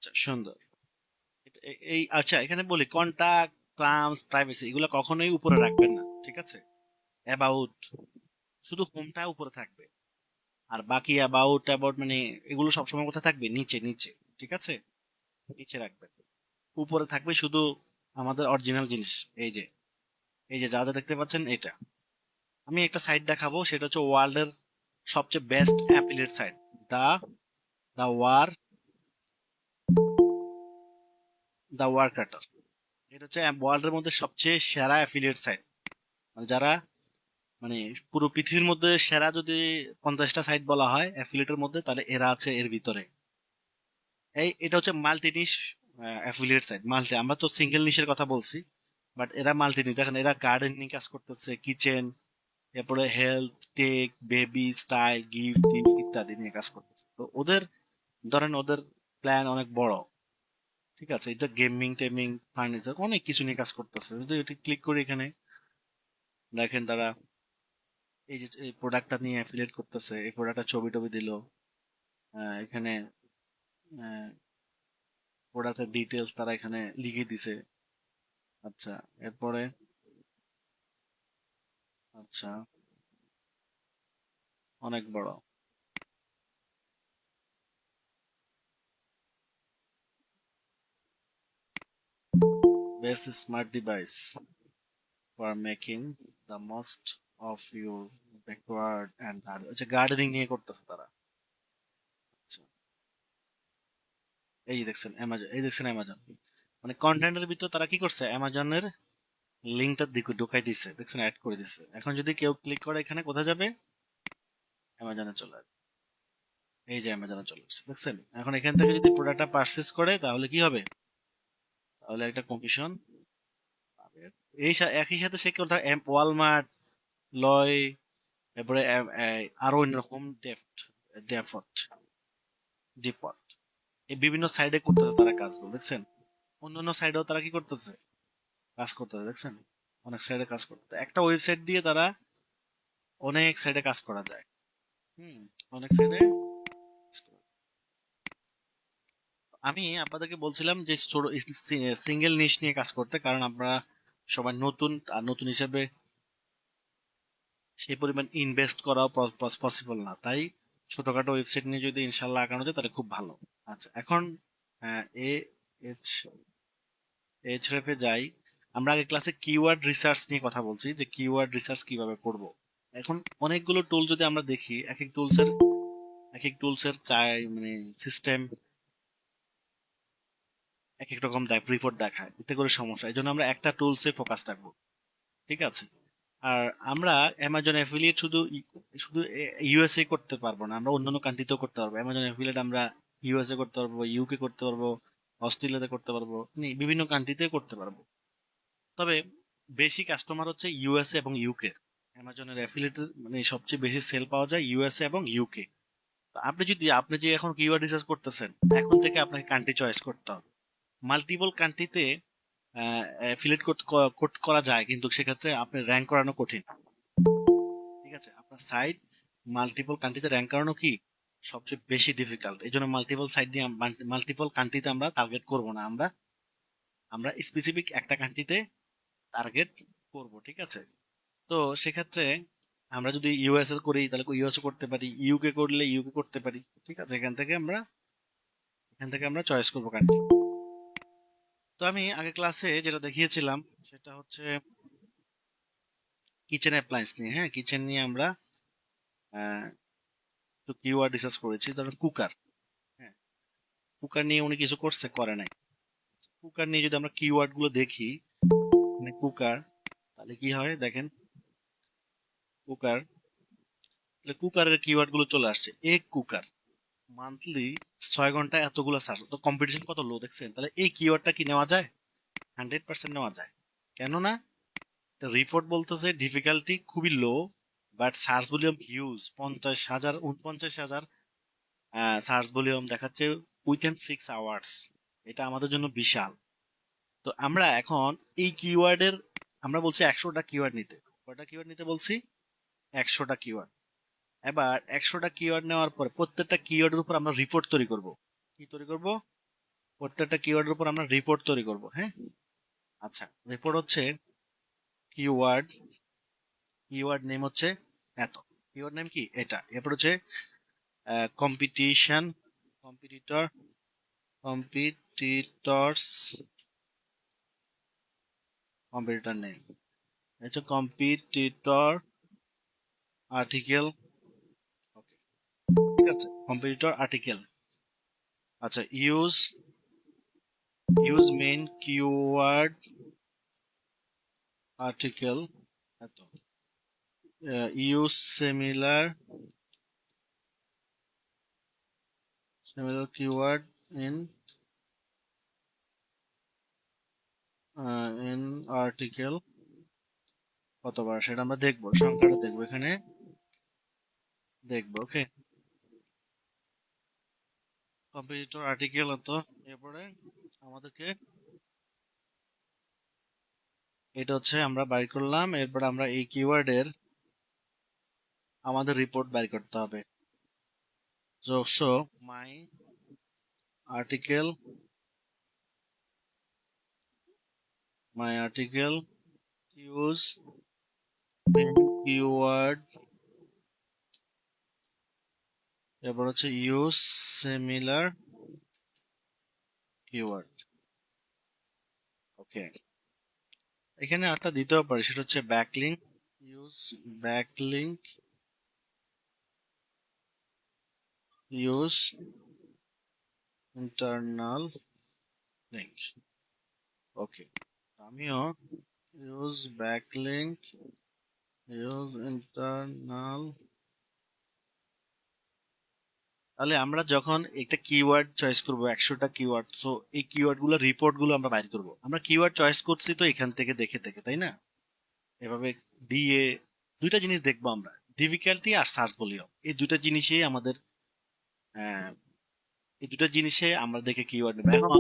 আচ্ছা, সুন্দর। এই আচ্ছা, এখানে বলি কন্টাক্ট, টার্মস, প্রাইভেসি এগুলো কখনোই উপরে রাখবেন না, ঠিক আছে? অ্যাবাউট, শুধু হোমটা উপরে থাকবে, আর বাকি অ্যাবাউট অ্যাবাউট মানে এগুলো সবসময় কোথায় থাকবে? নিচে নিচে, ঠিক আছে? নিচে রাখবেন। উপরে থাকবে শুধু আমাদের অরিজিনাল জিনিস। এই যে, এই যে যা যা দেখতে পাচ্ছেন এটা। আমি একটা সাইট দেখাবো, সেটা হচ্ছে ওয়ার্ল্ডের সবচেয়ে বেস্ট অ্যাফিলিয়েট সাইট, দা দা ওয়ার দা ওয়ারকাটার। এটা হচ্ছে ওয়ার্ল্ডের মধ্যে সবচেয়ে সেরা অ্যাফিলিয়েট সাইট। মানে যারা, মানে পুরো পৃথিবীর মধ্যে সেরা যদি 50টা সাইট বলা হয় অ্যাফিলিয়েটের মধ্যে, তাহলে এরা আছে এর ভিতরে। এটা হচ্ছে মাল্টি নিশ অ্যাফিলিয়েট সাইট। মাল্টি, আমরা তো সিঙ্গেল নিশের কথা বলছি, বাট এরা মাল্টি নিশ। দেখেন এরা গার্ডেনিং কাজ করতেছে, কিচেন, এরপরে health, tech, baby, style, gift ইত্যাদি নিয়ে কাজ করতেছে। তো ওদের, ধরেন ওদের প্ল্যান অনেক বড়, ঠিক আছে? এটা গেমিং টেমিং, ফার্নিচার, অনেক কিছু নিয়ে কাজ করতেছে। যদি এটা ক্লিক করি এখানে, দেখেন তারা এই যে এই প্রোডাক্টটা নিয়ে অ্যাফিলিয়েট করতেছে, এই প্রোডাক্টটা ছবি টবি দিল, এখানে প্রোডাক্টের ডিটেলস তারা এখানে লিখে দিছে। আচ্ছা, এরপরে, আচ্ছা, অনেক বড়। Best smart device for making the most of your backward and আচ্ছা, গার্ডেনিং নিয়ে করতেছে তারা। আচ্ছা, এই যে দেখছেন অ্যামাজন, এই দেখছেন অ্যামাজন, মানে কন্টেন্টের ভিতর তারা কি করছে, অ্যামাজনের লিঙ্কটা দিকে ঢুকাই দিছে, দেখছেন, অ্যাড করে দিছে। এখন যদি কেউ ক্লিক করে এখানে, কোথায় যাবে? অ্যামাজনে চলে আসবে। এই যে অ্যামাজনে চলে আসছে, দেখছেন? এখন এখান থেকে যদি প্রোডাক্টটা পারচেজ করে তাহলে কি হবে? তাহলে একটা কমিশন পাবে। একই সাথে সে কোথাও ওয়ালমার্ট, লয়, তারপরে আরো অন্য হোম ডেফট ডিপট, এই বিভিন্ন সাইডে করতেছে তারা কাজগুলো, দেখছেন? অন্য অন্য সাইডেও তারা কি করতেছে? কাজ করতেছে, দেখছেন? অনেক সাইডে কাজ করতে, একটা ওয়েবসাইট দিয়ে তারা অনেক সাইডে কাজ করা যায়। হুম, অনেক সাইডে। আমি আপনাদেরকে বলছিলাম যে ছোট সিঙ্গেল নিশ নিয়ে কাজ করতে, কারণ আমরা সবাই নতুন, আর নতুন হিসেবে সেই পরিমাণ ইনভেস্ট করাও পসিবল না, তাই ছোটখাটো ওয়েবসাইট নিয়ে যদি ইনশাল্লাহ আগানো যায় তাহলে খুব ভালো। আচ্ছা, এখন এ এইচ এইচরেফে যাই। আমরা আগে ক্লাসে কিওয়ার্ড রিসার্চ নিয়ে কথা বলছি, যে কিওয়ার্ড রিসার্চ কিভাবে করব। এখন অনেকগুলো টুল যদি আমরা দেখি, এক এক টুলসের চাই মানে সিস্টেম এক এক রকম রিপোর্ট দেখায়, এতে করে সমস্যা। এই জন্য আমরা একটা টুলসে ফোকাস রাখবো, ঠিক আছে? আর আমরা অ্যামাজন অ্যাফিলিয়েট শুধু ইউএসএ করতে পারবো না, আমরা অন্যান্য কান্ট্রিতেও করতে পারবো। অ্যামাজন অ্যাফিলিয়েট আমরা ইউএসএ করতে পারবো, ইউকে করতে পারবো, অস্ট্রেলিয়াতে করতে পারবো, বিভিন্ন কান্ট্রিতে করতে পারবো। তবে বেশি কাস্টমার হচ্ছে ইউএসএ এবং ইউকে। অ্যামাজনের অ্যাফিলিয়েটের মানে সবচেয়ে বেশি সেল পাওয়া যায় ইউএসএ এবং ইউকে। আপনি যে এখন কিওয়ার্ড রিসার্চ করতেছেন, এখন থেকে আপনাকে কান্ট্রি চয়েস করতে হবে। মাল্টিপল কান্ট্রিতে অ্যাফিলিয়েট করা যায়, কিন্তু সেক্ষেত্রে আপনি র্যাঙ্ক করানো কঠিন, ঠিক আছে? আপনার সাইট মাল্টিপল কান্ট্রিতে র্যাঙ্ক করানো কি সবচেয়ে বেশি ডিফিকাল্ট। এই জন্য মাল্টিপল সাইট দিয়ে মাল্টিপল কান্ট্রিতে আমরা টার্গেট করব না, আমরা আমরা স্পেসিফিক একটা কান্ট্রিতে টার্গেট করব, ঠিক আছে? তো সেক্ষেত্রে আমরা যদি ইউএসএ করি তাহলে ইউএসএ করতে পারি, ইউকে করলে ইউকে করতে পারি, ঠিক আছে? এখান থেকে আমরা চয়েস করবো কান্ট্রি। তো আমি আগে ক্লাসে যেটা দেখিয়েছিলাম সেটা হচ্ছে কিচেন অ্যাপ্লায়েন্স নিয়ে। হ্যাঁ, কিচেন নিয়ে আমরা একটু কিওয়ার্ড রিসার্চ করেছি। ধরুন কুকার, হ্যাঁ, কুকার নিয়ে উনি কিছু করছে, করে নাই। কুকার নিয়ে যদি আমরা কিওয়ার্ড গুলো দেখি, মানে কুকার, তাহলে কি হয় দেখেন, কুকার, তাহলে কুকারের কিওয়ার্ড গুলো চলে আসছে। এক কুকার মান্থলি 6 ঘন্টা এতগুলো সার্চ, তো কম্পিটিশন কত লো, দেখছেন? তাহলে এই কিওয়ার্ডটা কি নেওয়া যায়? 100% নেওয়া যায়। কেননা রিপোর্ট বলতেছে ডিফিকাল্টি খুবই low, but search volume huge, 50,000 49,000 search volume দেখাচ্ছে উইথিন 6 আওয়ার্স। এটা আমাদের জন্য বিশাল। তো আমরা এখন এই কিওয়ার্ডের, আমরা বলছি 100টা কিওয়ার্ড নিতে। কয়টা কিওয়ার্ড নিতে বলছি? 100টা কিওয়ার্ড। এবার 100টা কিওয়ার্ড নেওয়ার পরে প্রত্যেকটা কিওয়ার্ডের উপর আমরা রিপোর্ট তৈরি করব। কি তৈরি করব? প্রত্যেকটা কিওয়ার্ডের উপর আমরা রিপোর্ট তৈরি করব। হ্যাঁ, আচ্ছা, রিপোর্ট হচ্ছে কিওয়ার্ড, কিওয়ার্ড নেম হচ্ছে এত, কিওয়ার্ড নেম কি এটা। এরপর হচ্ছে competition, competitor, competitors, competitor name হচ্ছে কম্পিটিটর আর্টিকেল। ওকে, ঠিক আছে, কম্পিটিটর আর্টিকেল। আচ্ছা, use, use main keyword article এত, use similar, similar keyword in in article কতবার সেটা আমরা দেখবো, সংখ্যাটা দেখবো, এখানে দেখবো। ওকে, কম্পিটিটর আর্টিকেল এত। এরপরে আমাদেরকে এটা হচ্ছে আমরা বাই করলাম। এরপর আমরা এই কিওয়ার্ডের আমাদের রিপোর্ট বাই করতে হবে। So my article, my article use keyword, এরপর হচ্ছে ইউজ সিমিলার কিওয়ার্ড। ওকে, এখানে একটা দিতেও পারি, সেটা হচ্ছে backlink, use backlink, use internal link. Okay, আমিও ইউজ ব্যাকলিঙ্ক, ইউজ ইন্টারনাল। তাহলে আমরা যখন একটা কিওয়ার্ড চয়েস করব, 100টা কিওয়ার্ড, সো এই কিওয়ার্ড গুলো, রিপোর্ট গুলো আমরা বাইর করব। আমরা কিওয়ার্ড চয়েস করছি তো এখান থেকে দেখে দেখে, তাই না? এভাবে দিয়ে দুইটা জিনিস দেখবো আমরা, ডিফিকাল্টি আর সার্চ ভলিউম, এই দুইটা জিনিসই আমাদের, আহ, এই দুটো জিনিসে আমরা দেখে কিওয়ার্ড নেব। এখন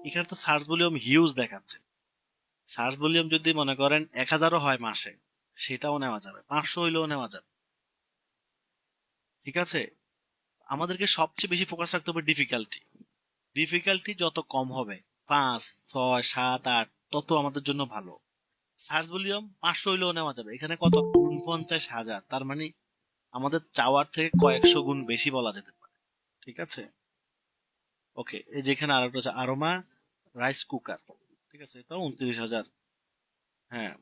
এখানে তো সার্চ ভলিউম হিউজ দেখাচ্ছে। সার্চ ভলিউম যদি মনে করেন 1000ও হয় মাসে, সেটাও নেওয়া যাবে, 500 হইলেও নেওয়া যাবে। ঠিক আছে, আমাদেরকে সবচেয়ে বেশি ফোকাস রাখতে হবে ডিফিকাল্টি। ডিফিকাল্টি যত কম হবে, 5, 6, 7, 8, তত আমাদের জন্য ভালো। সার্চ ভলিউম 500 হইলেও নেওয়া যাবে, এখানে কত, 49,000, তার মানে আমাদের চাওয়ার থেকে কয়েকশো গুণ বেশি বলা যেতে পারে। ঠিক আছে, ওকে, এই যেখানে আরেকটা হচ্ছে আরোমা রাইস কুকার, ঠিক আছে, এটাও 29,000। হ্যাঁ,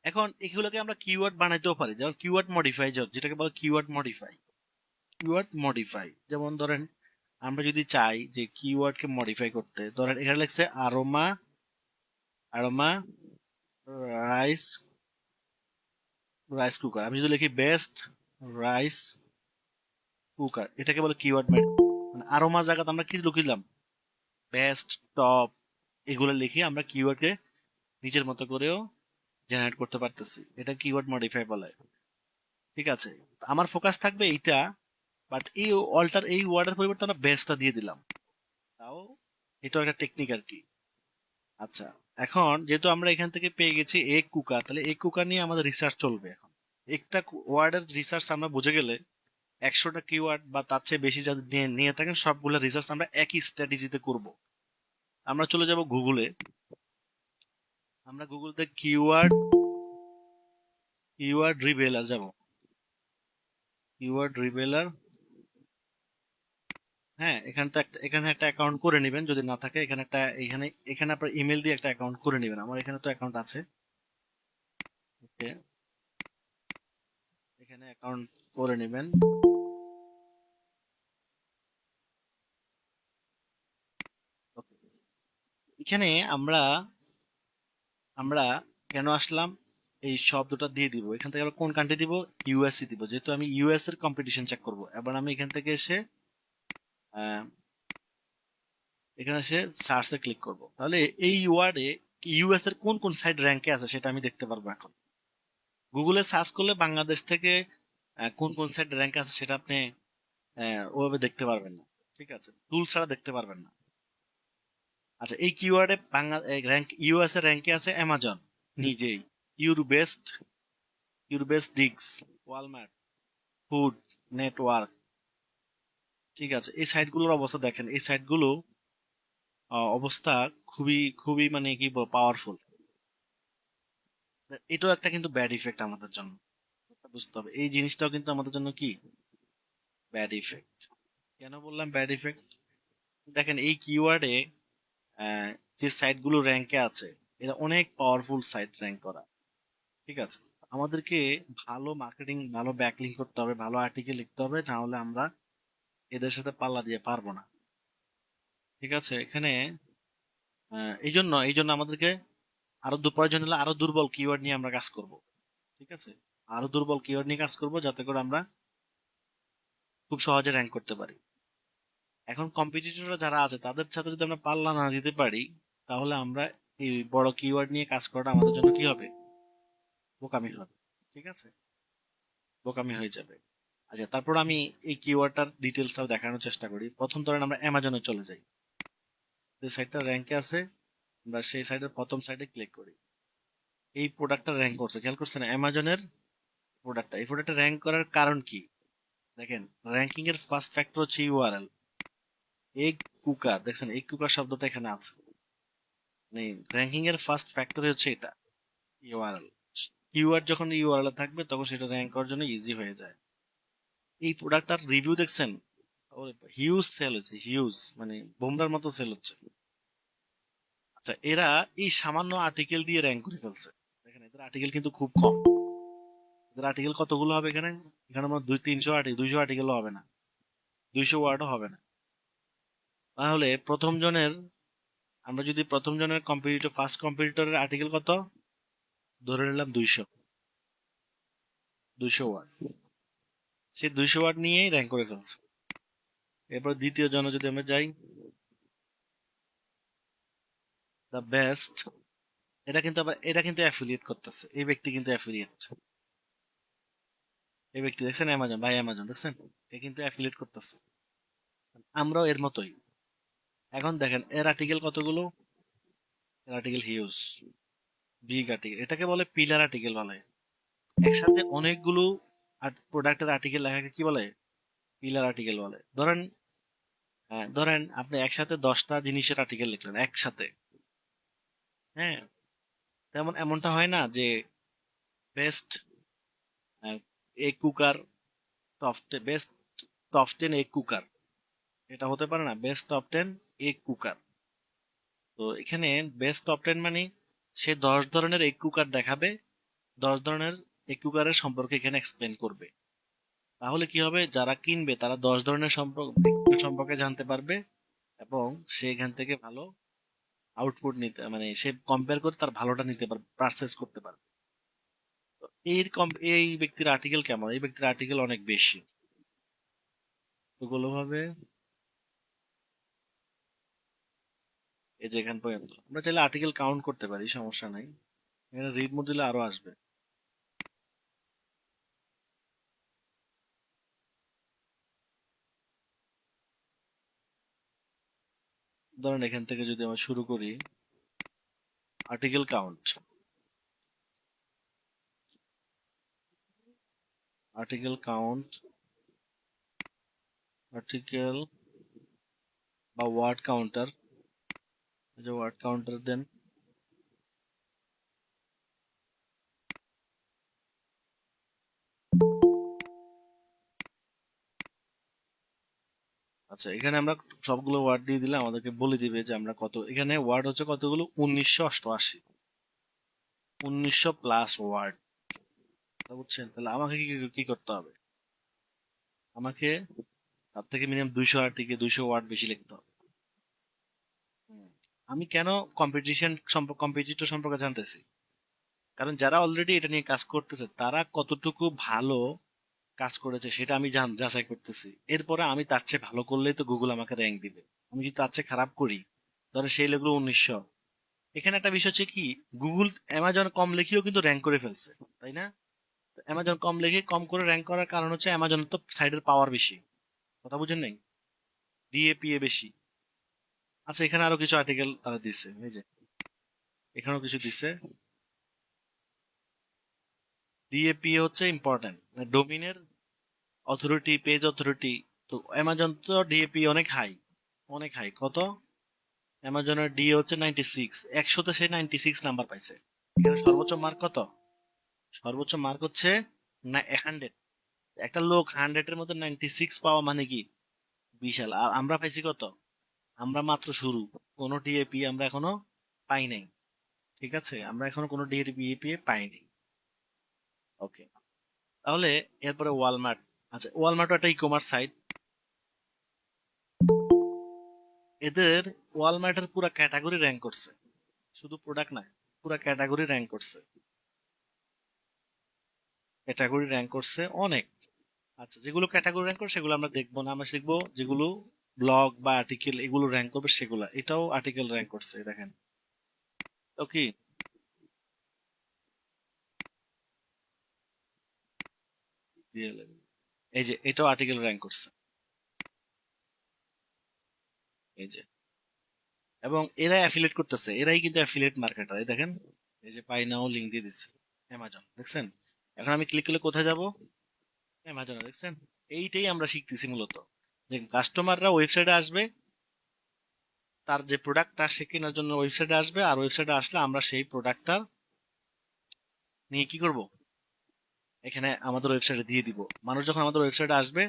এখন এগুলোকে আমরা কিওয়ার্ড বানাইতেও পারি, যেমন কিওয়ার্ড মডিফাই, যেটাকে বলে কিওয়ার্ড মডিফাই। কিওয়ার্ড মডিফাই, যেমন ধরেন আমরা যদি চাই যে কিওয়ার্ড কে মডিফাই করতে, ধরেন এখানে লিখছে aroma, aroma rice, rice cooker, আমি যদি লিখি বেস্ট রাইস কুকার, এটাকে বলে কিওয়ার্ড, মানে আরোমা জায়গাতে আমরা কি লিখলাম, বেস্ট, টপ, এগুলো লিখে আমরা কিওয়ার্ডকে নিজের মতো করেও জেনারেট করতে পারতেছি, এটা কিওয়ার্ড মডিফাই বলে। ঠিক আছে, আমার ফোকাস থাকবে এইটা, বাট এই অল্টার, এই ওয়ার্ডের পরিবর্তে আমরা বেস্টটা দিয়ে দিলাম, তাও এটা একটা টেকনিক আর কি। আচ্ছা, এখন যেহেতু আমরা এখান থেকে পেয়ে গেছি এগ কুকার, তাহলে এগ কুকার নিয়ে আমাদের রিসার্চ চলবে। এখন একটা ওয়ার্ডের রিসার্চ আমরা বুঝে গেলে, 100টা কিওয়ার্ড বা তার চেয়ে বেশি যাদের নিয়ে নিয়ে থাকেন, সবগুলো রিসার্চ আমরা একই স্ট্র্যাটেজিতে করব। আমরা চলে যাব গুগলে, আমরা গুগলতে কিওয়ার্ড, কিওয়ার্ড রিবেলার যাব, কিওয়ার্ড রিবেলার। হ্যাঁ, এখানে তো একটা, এখানে একটা অ্যাকাউন্ট করে নেবেন, যদি না থাকে এখানে একটা, এখানে এখানে আপনার ইমেল দিয়ে একটা অ্যাকাউন্ট করে নেবেন। আমার এখানে তো অ্যাকাউন্ট আছে। ওকে, এখানে অ্যাকাউন্ট করে নেবেন। ওকে, এখানে আমরা আমরা কেন আসলাম, এই শব্দটা দিয়ে দিব। এখান থেকে আমরা কোন কান্ট্রি দিব, ইউএসএ দিব, যেহেতু আমি ইউএস এর কম্পিটিশন চেক করব। এবার আমি এখান থেকে এসে আহ, এখানে এসে সার্চে ক্লিক করব, তাহলে এই ওয়ার্ডে ইউএস এর কোন কোন সাইট র্যাঙ্কে আছে সেটা আমি দেখতে পারবো। এখন গুগলে সার্চ করলে বাংলাদেশ থেকে কোন কোন সাইট র্যাঙ্কে আছে সেটা আপনি ওভাবে দেখতে পারবেন না। ঠিক আছে, টুল ছাড়া দেখতে পারবেন না। আচ্ছা, এই কিওয়ার্ডে বাংলা র্যাঙ্ক, ইউএস এর র্যাঙ্কে আছে অ্যামাজন নিজেই, your best, your best digs, Walmart, food network. ঠিক আছে, এই সাইটগুলোর অবস্থা দেখেন, এই সাইটগুলো অবস্থা খুবই খুবই মানে কি পাওয়ারফুল। এটাও একটা কিন্তু ব্যাড ইফেক্ট আমাদের জন্য, বুঝতে হবে এই জিনিসটাও কিন্তু আমাদের জন্য কি ব্যাড ইফেক্ট। কেন বললাম ব্যাড ইফেক্ট? দেখেন এই কিওয়ার্ডে যে সাইট গুলো র্যাঙ্কে আছে এরা অনেক পাওয়ারফুল সাইট র্যাঙ্ক করা, ঠিক আছে। আমাদেরকে ভালো মার্কেটিং, ভালো ব্যাকলিং করতে হবে, ভালো আর্টিকেল লিখতে হবে, না হলে আমরা এদের সাথে পাল্লা দিয়ে পারবো না, ঠিক আছে। এখানে এই জন্য আমাদেরকে আরো প্রয়োজন হলে আরো দুর্বল কিওয়ার্ড নিয়ে আমরা কাজ করব, ঠিক আছে। আরো দুর্বল কিওয়ার্ড নিয়ে কাজ করব যাতে করে আমরা খুব সহজে র্যাঙ্ক করতে পারি। এখন কম্পিটিটররা যারা আছে তাদের সাথে যদি আমরা পাল্লা না দিতে পারি, তাহলে আমরা এই বড় কিওয়ার্ড নিয়ে কাজ করাটা আমাদের জন্য কি হবে, বোকামি হবে, ঠিক আছে, বোকামি হয়ে যাবে। আচ্ছা, তারপর আমি এই কিওয়ার্ডটার ডিটেলসটাও দেখানোর চেষ্টা করি। প্রথম ধরেন আমরা অ্যামাজনে চলে যাই, যে সাইটটা র্যাঙ্কে আছে আমরা সেই সাইটের প্রথম সাইটে ক্লিক করি। এই প্রোডাক্টটা র্যাঙ্ক করছে, খেয়াল করছেন অ্যামাজনের প্রোডাক্টটা। এই প্রোডাক্টটা র্যাঙ্ক করার কারণ কি? দেখেন, র্যাঙ্কিং এর ফার্স্ট ফ্যাক্টর হচ্ছে ইউআরএল। এগ কুকার, দেখছেন এগ কুকার শব্দটা এখানে আছে, মানে র্যাঙ্কিং এর ফার্স্ট ফ্যাক্টর হচ্ছে এটা, ইউআরএল। কিওয়ার্ড যখন ইউআরএল থাকবে তখন সেটা র্যাঙ্ক করার জন্য ইজি হয়ে যায়। এই প্রোডাক্টটার রিভিউ দেখছেন, হিউজ সেল হচ্ছে, হিউজ মানে বোমরার মতো সেল হচ্ছে। আচ্ছা, এরা এই সামান্য আর্টিকেল দিয়ে র্যাঙ্ক করে ফেলছে। দেখেন এদের আর্টিকেল কিন্তু খুব কম। এদের আর্টিকেল কতগুলো হবে এখানে? এখানে আমার 200-300 আর্টিকেল, 200 আর্টিকেলও হবে না, 200 ওয়ার্ডও হবে না। তাহলে প্রথম জনের, আমরা যদি প্রথম জনের কম্পিটিটর, ফার্স্ট কম্পিটিটরের আর্টিকেল কত ধরে নিলাম, 200 ওয়ার্ড, সে 200 ওয়ার্ড নিয়েই র্যাঙ্ক করে ফেলছে। এরপর দ্বিতীয় জনে যদি আমরা যাই, দ্য বেস্ট, এটা কিন্তু অ্যাফিলিয়েট করতেছে, এই ব্যক্তি কিন্তু অ্যাফিলিয়েট। এই ব্যক্তি দেখছেন অ্যামাজন, ভাই অ্যামাজন দেখছেন, এ কিন্তু অ্যাফিলিয়েট করতেছে। আমরাও এর মতোই। এখন দেখেন এর আর্টিকেল কতগুলো, এর আর্টিকেল হিউজ, বিগ আর্টিকেল, এটাকে বলে পিলার আর্টিকেল বলে। একসাথে অনেকগুলো প্রোডাক্টের আর্টিকেল লেখাকে কি বলে, পিলার আর্টিকেল বলে। ধরেন, ধরেন আপনি একসাথে 10টা জিনিসের আর্টিকেল লিখলেন একসাথে, হ্যাঁ, তেমন এমনটা হয় না যে best egg cooker, best top 10 egg cooker, এটা হতে পারে না, বেস্ট টপ 10 এগ কুকার। তো এখানে বেস্ট টপ 10 মানে সে 10 ধরনের এগ কুকার দেখাবে, 10 ধরনের এগ কুকারের সম্পর্কে এখানে এক্সপ্লেন করবে। তাহলে কি হবে, যারা কিনবে তারা 10 ধরনের সম্পর্কে জানতে পারবে, এবং সে এখান থেকে ভালো আউটপুট নিতে, মানে সে কম্পেয়ার করে তার ভালোটা নিতে পারবে, পারচেস করতে পারবে। তো এই ব্যক্তির আর্টিকেল কেমন? এই ব্যক্তির আর্টিকেল অনেক বেশি, ওগুলো ভাবে এই যে এখান পর্যন্ত। আমরা চাইলে আর্টিকেল কাউন্ট করতে পারি, সমস্যা নাই, এখানে রিড মোড দিলে আরো আসবে। ধরেন এখান থেকে যদি আমরা শুরু করি, article count, article count, article বা ওয়ার্ড কাউন্টার, যে ওয়ার্ড কাউন্টার দেন। আচ্ছা, এখানে আমরা সবগুলো ওয়ার্ড দিয়ে দিলে আমাদেরকে বলে দিবে যে আমরা কত, এখানে ওয়ার্ড হচ্ছে কতগুলো, 1988, 1900 প্লাস ওয়ার্ড, বুঝছেন। তাহলে আমাকে কি কি করতে হবে, আমাকে তার থেকে মিনিমাম 200 আর্টিকেল, 200 ওয়ার্ড বেশি লিখতে হবে। হুম। আমি কেন কম্পিটিটর সম্পর্কে জানতেছি? কারণ যারা অলরেডি এটা নিয়ে কাজ করতেছে তারা কতটুকু ভালো কাজ করেছে সেটা আমি যাচাই করতেছি। এরপরে আমি তার চেয়ে ভালো করলেই তো গুগল আমাকে র্যাঙ্ক দিবে। আমি যদি তার চেয়ে খারাপ করি, ধরো সেই লেখলো 1900, এখানে একটা বিষয় হচ্ছে কি, গুগল অ্যামাজন কম লিখেও কিন্তু র্যাঙ্ক করে ফেলছে, তাই না? অ্যামাজন কম লিখে কম করে র্যাঙ্ক করার কারণ হচ্ছে অ্যামাজনের তো সাইডের পাওয়ার বেশি, কথা বুঝেন নাই, ডিএপিএ বেশি। আচ্ছা, এখানে আরো কিছু আর্টিকেল তারা দিচ্ছে, এই যে এখানেও কিছু দিচ্ছে। ডিএপিএ হচ্ছে ইম্পর্টেন্ট, মানে ডোমিনের অথরিটি, পেজ অথরিটি। তো অ্যামাজন তো ডিএপি অনেক হাই, অনেক হাই, কত, অ্যামাজনের ডি হচ্ছে 96, 100তে সে 96 নাম্বার পাইছে। এখানে সর্বোচ্চ মার্ক কত? সর্বোচ্চ মার্ক হচ্ছে না 100। একটা লোক 100 এর মধ্যে 96 পাওয়া মানে কি বিশাল। আর আমরা পাইছি কত? আমরা মাত্র শুরু, কোনো ডিএপি আমরা এখনো পাই নাই। ঠিক আছে, আমরা এখনো কোনো ডিএপি পাইনি। ওকে, তাহলে এরপরে ওয়ালমার্ট। আচ্ছা, ওয়ালমার্টও একটা ই কমার্স সাইট। এদের ওয়ালমার্টের পুরো ক্যাটাগরি র্যাঙ্ক করছে, শুধু প্রোডাক্ট না, পুরো ক্যাটাগরি র্যাঙ্ক করছে। ক্যাটাগরি র্যাঙ্ক করছে অনেক। আচ্ছা, যেগুলো ক্যাটাগরি র্যাঙ্ক করবে সেগুলো আমরা দেখবো না, আমরা শিখবো যেগুলো ব্লগ বা আর্টিকেল এগুলো র্যাঙ্ক করবে সেগুলা। এটাও আর্টিকেল র্যাঙ্ক করছে, দেখেন। ওকে, এই যে এটাও আর্টিকেল র্যাঙ্ক করছে, এই যে। এবং এরা অ্যাফিলিয়েট করতেছে, এরাই কিন্তু অ্যাফিলিয়েট মার্কেটার। এই দেখেন, এই যে পাই নাও লিঙ্ক দিয়ে দিচ্ছে অ্যামাজন, দেখছেন? এখন আমি ক্লিক করলে কোথায় যাব? অ্যামাজনে, দেখছেন? এইটাই আমরা শিখতেছি মূলত, যে কাস্টমাররা ওয়েবসাইটে আসবে, তার যে প্রোডাক্টটা সে কেনার জন্য ওয়েবসাইটে আসবে, আর ওয়েবসাইটে আসলে আমরা সেই প্রোডাক্টটা নিয়ে কি করব, এখানে আমাদের ওয়েবসাইটে দিয়ে দিব। মানুষ যখন আমাদের ওয়েবসাইটে আসবে,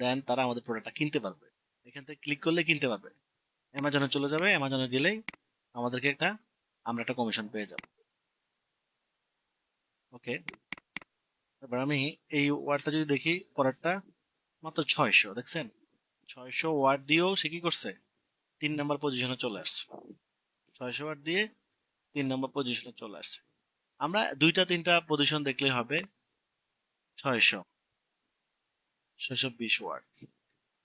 দেন তারা আমাদের প্রোডাক্টটা কিনতে পারবে। এখান থেকে ক্লিক করলে কিনতে পারবে, অ্যামাজনে চলে যাবে, অ্যামাজনে গেলেই আমাদেরকে আমরা একটা কমিশন পেয়ে যাব। ওকে, এবার আমি এই ওয়ার্ডটা যদি দেখি, পরেরটা মাত্র 600, দেখছেন? 600 ওয়ার্ড দিয়েও সে কি করছে, 3 নম্বর পজিশনে চলে আসছে। 600 ওয়ার্ড দিয়ে 3 নম্বর পজিশনে চলে আসছে। আমরা 2-3টা পজিশন দেখলেই হবে। 600, 620 ওয়ার্ড।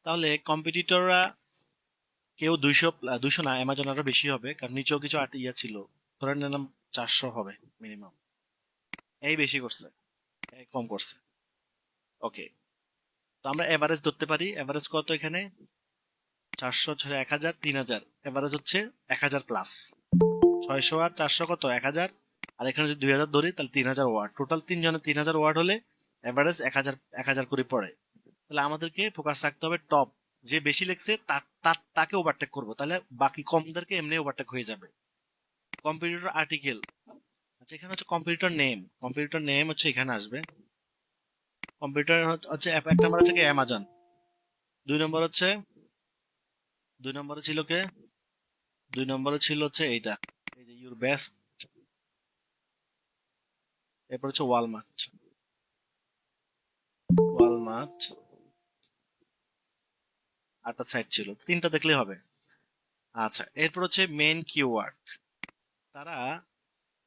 তাহলে কম্পিটিটররা কেউ 200, 200 না, অ্যামাজন আরো বেশি হবে, কারণ নিচেও কিছু ছিল। ধরে নিলাম 400 হবে মিনিমাম। এই বেশি করছে, এই কম করছে। ওকে, তো আমরা এভারেজ ধরতে পারি। এভারেজ কত এখানে? 400, 1000, 3000। এভারেজ হচ্ছে 1000 প্লাস। 600 আর 400 কত? 1000। আর এখানে যদি 2000 ধরি, তাহলে 3000 ওয়াট। টোটাল তিনজনের 3000 ওয়াট হলে এভারেজ 1000, 1000 করে পড়ে। তাহলে আমাদেরকে ফোকাস রাখতে হবে টপ, যে বেশি লেগছে তাকে ওভারটেক করবো, তাহলে বাকি কমদেরকে এমনি ওভারটেক হয়ে যাবে। Competitor article. আচ্ছা, এখানে হচ্ছে কম্পিটিটর নেম। কম্পিটিটর নেম হচ্ছে এখানে আসবে। কম্পিউটার হচ্ছে 1 নম্বর হচ্ছে কি অ্যামাজন। 2 নম্বর হচ্ছে, 2 নম্বরে ছিল কে? 2 নম্বরে ছিল হচ্ছে এইটা, এই যে ইউর বেস্ট। এরপর হচ্ছে ওয়ালমার্ট। ওয়ালমার্ট 8টা সাইট ছিল, 3টা দেখলেই হবে। আচ্ছা, এরপর হচ্ছে মেইন কিওয়ার্ড। তারা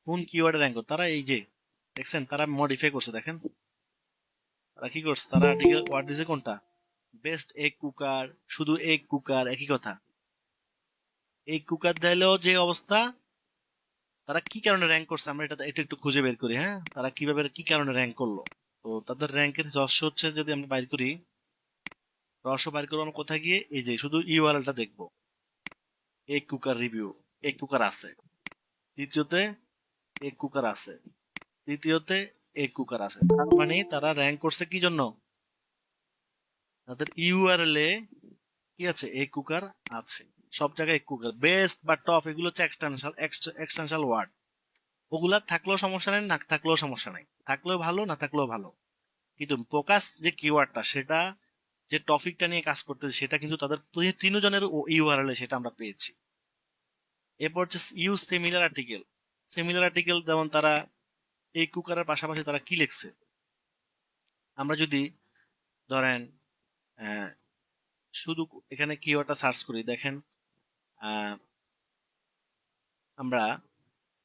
কোন কিওয়ার্ডে র্যাঙ্ক করে? তারা এই যে দেখছেন, তারা মডিফাই করছে, দেখেন তারা কি করছে। তারা আর্টিকেল ওয়ার্ড দিছে কোনটা? বেস্ট এগ কুকার, শুধু এগ কুকার, একই কথা। এগ কুকার দিলেও যে অবস্থা। তারা কি কারণে র্যাঙ্ক করছে আমরা এটা একটু খুঁজে বের করি। হ্যাঁ, তারা কিভাবে কি কারণে র্যাঙ্ক করলো। তো তাদের র্যাঙ্কের রহস্য হচ্ছে, যদি আমরা বাইর করি, রহস্য বাইর করবো আমরা কোথায় গিয়ে, এই যে শুধু ইউআরএলটা দেখবো। Egg cooker review, egg cooker আছে। দ্বিতীয়তে এগ কুকার আছে। তৃতীয়তে এগ কুকার আছে। তার মানে তারা র্যাঙ্ক করছে কি জন্য? তাদের ইউআরএল এ কি আছে? এগ কুকার আছে। সব জায়গায় এগ কুকার বেস্ট বা টপ, এগুলো হচ্ছে এক্সটেনশনাল ওয়ার্ড। ওগুলা থাকলেও সমস্যা নেই, না থাকলেও সমস্যা নাই, থাকলেও ভালো, না থাকলেও ভালো। কিন্তু ফোকাস যে কিওয়ার্ডটা, সেটা যে টপিকটা নিয়ে কাজ করতেছে, সেটা কিন্তু তাদের তিনজনের ইউআরএল এ সেটা আমরা পেয়েছি। এরপর হচ্ছে use similar article. Similar article যেমন তারা এই কুকারের পাশাপাশি তারা কি লিখছে, আমরা যদি ধরেন আহ, শুধু এখানে কিওয়ার্ডটা সার্চ করি, দেখেন আহ, আমরা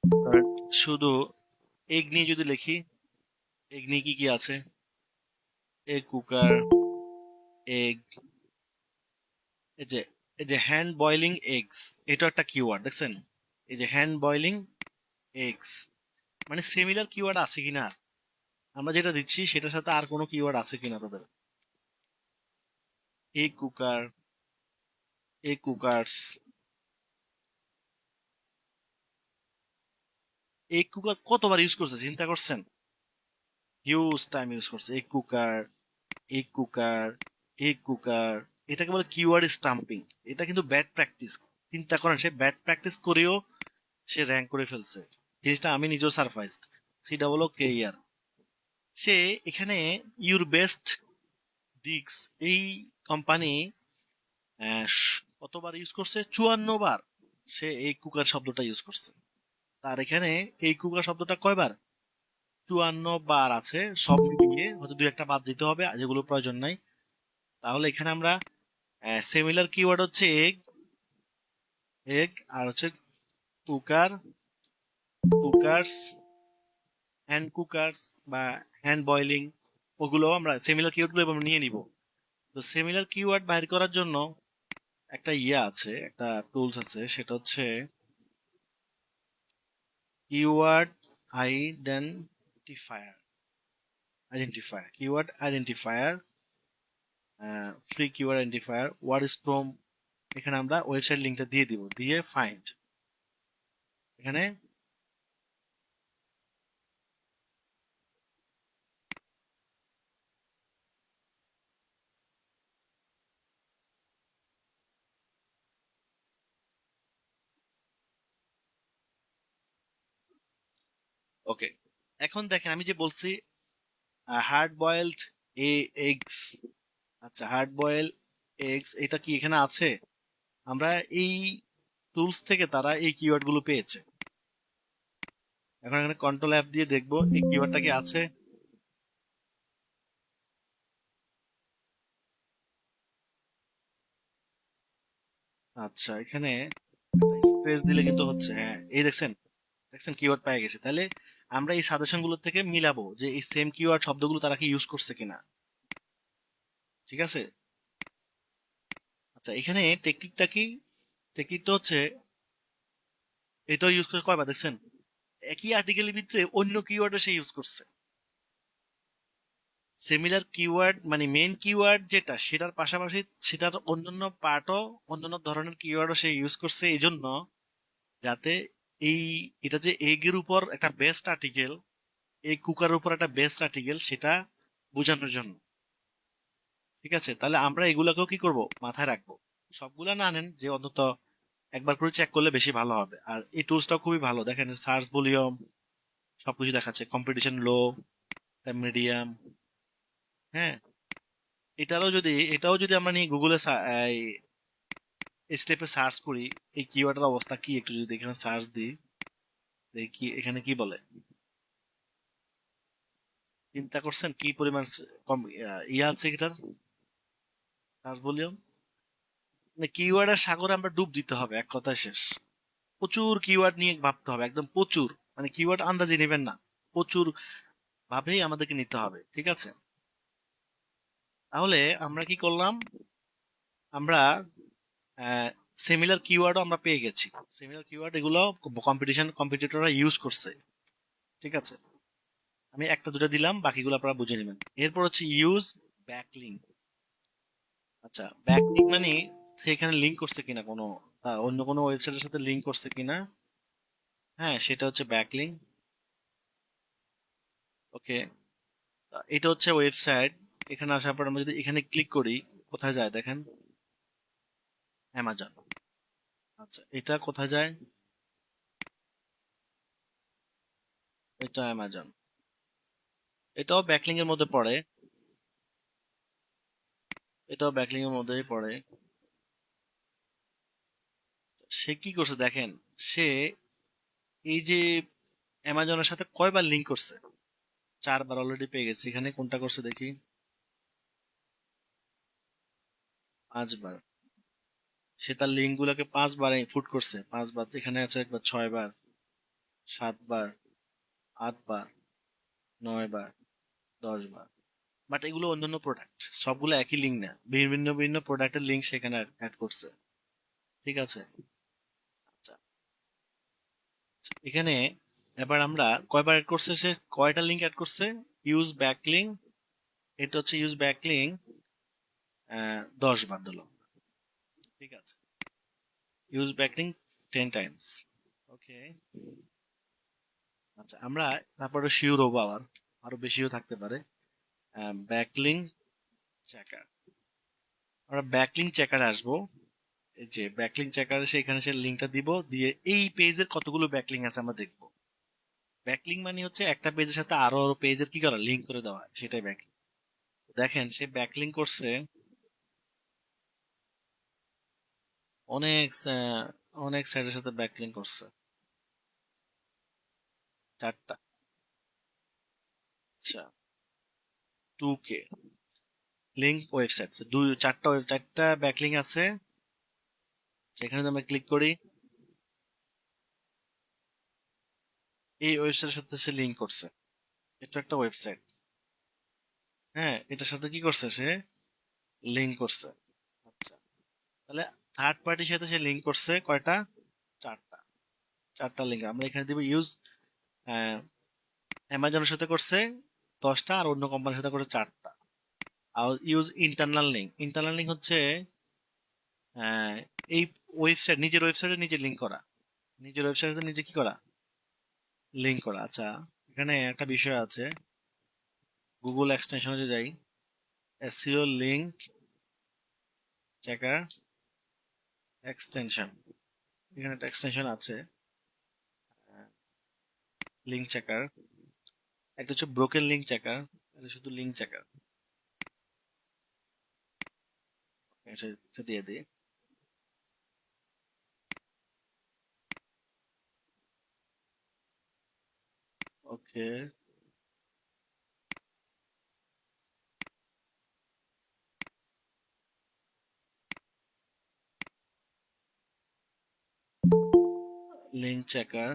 ধরেন শুধু এগ নিয়ে যদি লিখি, এগ নিয়ে কি কি আছে? এগ কুকার, এগ, এই যে হ্যান্ড বয়লিং এগস, এটা একটা কিওয়ার্ড, দেখছেন? এই যে হ্যান্ড বয়লিং এগস, মানে সিমিলার কিওয়ার্ড আছে কিনা, আমরা যেটা দিচ্ছি সেটার সাথে আর কোনো কিওয়ার্ড আছে কিনা তাদের। Egg cooker, egg cookers, egg cooker কতবার ইউজ করছে চিন্তা করছেন? হিউজ টাইম ইউজ করছে। Egg cooker, egg cooker, egg cooker. এটাকে বলে কিওয়ার্ড স্টাম্পিং। এটা কিন্তু ব্যাড প্র্যাকটিস। চিন্তা করেন, সে ব্যাড প্র্যাকটিস করেও সে র্যাঙ্ক করে ফেলছে। জিনিসটা আমি নিজেও সারপ্রাইজড। COO সে এখানে ইউর বেস্ট দিক্স এই কোম্পানি কতবার ইউজ করছে? 54 বার সে এই কুকার শব্দটা ইউজ করছে। তার এখানে এই কুকার শব্দটা কয়বার? 54 বার আছে। সব মিলিয়ে হয়তো দুই একটা বাদ দিতে হবে যেগুলো প্রয়োজন নাই। তাহলে এখানে আমরা সিমিলার কিওয়ার্ড হচ্ছে এগ, এগ আর হচ্ছে কুকার, কুকার্স, হ্যান্ড কুকার্স বা হ্যান্ড বয়লিং, ওগুলো আমরা সিমিলার কিওয়ার্ড গুলো এবার নিয়ে নিব। তো সিমিলার কিওয়ার্ড বাইর করার জন্য একটা আছে, একটা টুলস আছে, সেটা হচ্ছে keyword identifier, free keyword identifier, WordStream. এখানে আমরা ওয়েবসাইট লিঙ্কটা দিয়ে দিব, দিয়ে ফাইন্ড। এখানে ওকে, এখন দেখেন আমি যে বলছি হার্ড বয়েলড এগস। আচ্ছা, হার্ড বয়েল এগস এটা কি এখানে আছে? আমরা এই টুলস থেকে তারা এই কিওয়ার্ড গুলো পেয়েছে। এখন এখানে কন্ট্রোল অ্যাপ দিয়ে দেখবো এই কিওয়ার্ডটা কি আছে। আচ্ছা, এখানে স্পেস দিলে কিন্তু হচ্ছে, হ্যাঁ এই দেখছেন, দেখছেন কিওয়ার্ড পেয়ে গেছে। তাহলে আমরা এই সাজেশন গুলো থেকে মিলাবো যে এই সেম কিওয়ার্ড শব্দগুলো তারা কি ইউজ করছে কিনা। ঠিক আছে। আচ্ছা, এখানে টেকনিকটা কি? টেকনিকটা হচ্ছে এটা ইউজ করে কয়বার দেখছেন, একই আর্টিকেলের ভিতরে অন্য কিওয়ার্ডও সে ইউজ করছে। সিমিলার কিওয়ার্ড মানে মেইন কিওয়ার্ড যেটা, সেটার পাশাপাশি সেটার অন্যান্য পার্টও, অন্যান্য ধরনের কিওয়ার্ডও সে ইউজ করছে, এই জন্য যাতে এই এটা যে এগের উপর একটা বেস্ট আর্টিকেল, এই কুকারের উপর একটা বেস্ট আর্টিকেল, সেটা বোঝানোর জন্য। ঠিক আছে, তাহলে আমরা এগুলাকেও কি করব, মাথায় রাখবো। সবগুলা না নেন, যে অন্তত একবার করে চেক করলে বেশি ভালো হবে। আর এই টুলসটা খুবই ভালো, দেখেন সার্চ ভলিউম সবকিছু দেখাচ্ছে, কম্পিটিশন লো, মিডিয়াম। হ্যাঁ, এটাও যদি আমরা নিয়ে গুগলে স্টেপে সার্চ করি, এই কিওয়ার্ডের অবস্থা কি একটু যদি এখানে সার্চ দিই, দেখি এখানে কি বলে। চিন্তা করছেন কি পরিমাণ আছে এটার সার্চ ভলিউম? মানে কিওয়ার্ডের সাগরে আমরা ডুব দিতে হবে, এক কথায় শেষ। প্রচুর কিওয়ার্ড নিয়ে ভাবতে হবে, একদম প্রচুর। মানে কিওয়ার্ড আন্দাজে নেবেন না, প্রচুর ভাবেই আমাদেরকে নিতে হবে। ঠিক আছে, তাহলে আমরা কি করলাম, আমরা সিমিলার কিওয়ার্ডও আমরা পেয়ে গেছি। সিমিলার কিওয়ার্ড এগুলো কম্পিটিটররা ইউজ করছে। ঠিক আছে, আমি একটা দুটো দিলাম, বাকিগুলো আপনারা বুঝে নেবেন। এরপর হচ্ছে ইউজ ব্যাকলিঙ্ক। আচ্ছা, ব্যাকলিঙ্ক মানে সে এখানে লিঙ্ক করছে কিনা কোনো অন্য কোনো ওয়েবসাইটের সাথে লিঙ্ক করছে কিনা। হ্যাঁ, সেটা হচ্ছে ব্যাকলিঙ্ক। ওকে, এটা হচ্ছে ওয়েবসাইট। এখানে আসার পর আমরা যদি এখানে ক্লিক করি, কোথায় যায় দেখেন, অ্যামাজন। আচ্ছা, এটা কোথায় যায়? এটা অ্যামাজন। এটাও ব্যাকলিঙ্ক এর মধ্যে পড়ে, এটাও ব্যাকলিঙ্ক এর মধ্যেই পড়ে। সে কি করছে দেখেন, সে এই যে অ্যামাজনের সাথে কয়বার লিঙ্ক করছে? 4 বার অলরেডি পেয়ে গেছে। এখানে কোনটা করছে দেখি, 5 বার। সে তার লিঙ্ক গুলোকে 5 বার ফুট করছে, 5 বার। এখানে আছে একবার, 6 বার, 7 বার, 8 বার, 9 বার, 10 বার। বাট এগুলো অন্যান্য প্রোডাক্ট, সবগুলো একই লিঙ্ক না, বিভিন্ন বিভিন্ন প্রোডাক্টের লিঙ্ক সেখানে অ্যাড করছে। ঠিক আছে। আচ্ছা, এখানে এবার আমরা কয়বার অ্যাড করছে, সে কয়টা লিঙ্ক অ্যাড করছে? ইউজ ব্যাকলিঙ্ক, এটা হচ্ছে ইউজ ব্যাকলিঙ্ক 10 বার দিল। ঠিক আছে, ইউজ ব্যাকলিঙ্ক 10 টাইমস। ওকে, আচ্ছা আমরা তারপরে শিওর হবো, আবার আরো বেশিও থাকতে পারে। ব্যাকলিঙ্ক চেকার, আমরা ব্যাকলিঙ্ক চেকারে আসবো। এই যে ব্যাকলিং চেকার এখানে সে লিঙ্কটা দিব, দিয়ে এই পেজের কতগুলো ব্যাকলিং আছে আমরা দেখবো। ব্যাকলিং মানে হচ্ছে একটা পেজের সাথে আরো আরো পেজের কি করা, লিঙ্ক করে দেওয়া, সেটাই ব্যাকলিং। দেখেন সে ব্যাকলিং করছে অনেক অনেক সাইটের সাথে ব্যাকলিং করছে, 4টা। আচ্ছা, 2K লিঙ্ক ওয়েবসাইট, 4টা ব্যাকলিং আছে। সেখানে যদি আমরা ক্লিক করি, এই ওয়েবসাইটের সাথে সে লিঙ্ক করছে, এটা একটা ওয়েবসাইট। হ্যাঁ, এটার সাথে কি করছে, সে লিঙ্ক করছে। আচ্ছা, তাহলে থার্ড পার্টির সাথে সে লিঙ্ক করছে কয়টা, 4টা। 4টা লিঙ্ক আমরা এখানে দিব। ইউজ অ্যামাজনের সাথে করছে 10টা, আর অন্য কোম্পানির সাথে করছে 4টা। আর use internal link, internal link হচ্ছে আহ, এই ওয়েবসাইট, নিজের ওয়েবসাইটে নিজে লিঙ্ক করা, নিজের ওয়েবসাইটে নিজে কি করা, লিঙ্ক করা। আচ্ছা, এখানে একটা বিষয় আছে, গুগল এক্সটেনশনে যাই, এসইও লিঙ্ক চেকার এক্সটেনশন, এখানে একটা এক্সটেনশন আছে লিঙ্ক চেকার। একটা হচ্ছে ব্রোকেন লিঙ্ক চেকার, এটা শুধু লিঙ্ক চেকার, এটা দিয়ে দিই। ওকে, লিঙ্ক চেকার,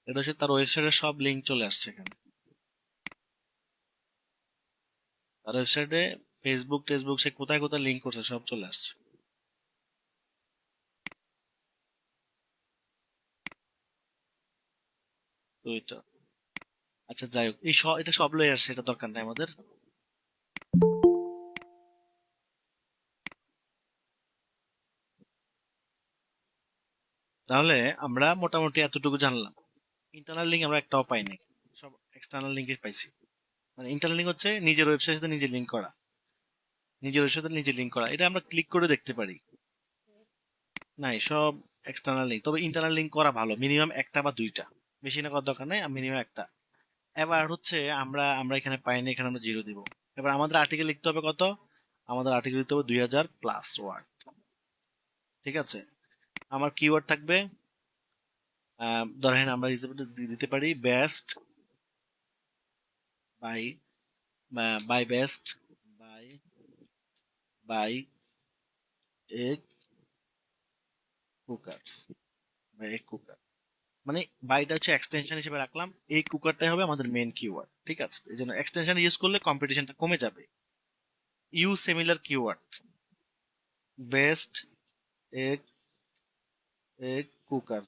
এটা হচ্ছে তার ওয়েবসাইটের সব লিঙ্ক চলে আসছে এখানে। তার ওয়েবসাইটে ফেসবুক টেসবুক সে কোথায় কোথায় লিঙ্ক করছে সব চলে আসছে। তো এটা, আচ্ছা যাই হোক, এই সব এটা সব লয়ে আসছে, এটা দরকার নাই আমাদের। তাহলে আমরা মোটামুটি এতটুকু জানলাম। ইন্টারনাল লিঙ্ক আমরা একটাও পাইনি, সব এক্সটার্নাল লিঙ্কে পাইছি। মানে ইন্টারনাল লিঙ্ক হচ্ছে নিজের ওয়েবসাইটের সাথে নিজে লিঙ্ক করা, নিজের ওয়েবসাইটের সাথে নিজে লিঙ্ক করা, এটা আমরা ক্লিক করে দেখতে পারি। নাই, সব এক্সটার্নাল লিঙ্ক। তবে ইন্টারনাল লিঙ্ক করা ভালো, মিনিমাম একটা বা দুইটা, বেশি না করার দরকার নাই, মিনিমাম একটা। এবার হচ্ছে আমরা আমরা এখানে পাইনি, এখানে আমরা 0 দিব। এবার আমাদের আর্টিকেল লিখতে হবে কত, আমাদের আর্টিকেল লিখতে হবে 2000+ ওয়ার্ড। ঠিক আছে, আমার কিওয়ার্ড থাকবে ধরেন আমরা দিতে পারি best buy, buy best buy, buy egg cookers, buy egg cooker. মানে বাইটা হচ্ছে এক্সটেনশন হিসেবে রাখলাম, এই কুকারটাই হবে আমাদের মেন কিওয়ার্ড। ঠিক আছে, এই জন্য এক্সটেনশন ইউজ করলে কম্পিটিশনটা কমে যাবে। Use similar keyword, best egg, egg cooker,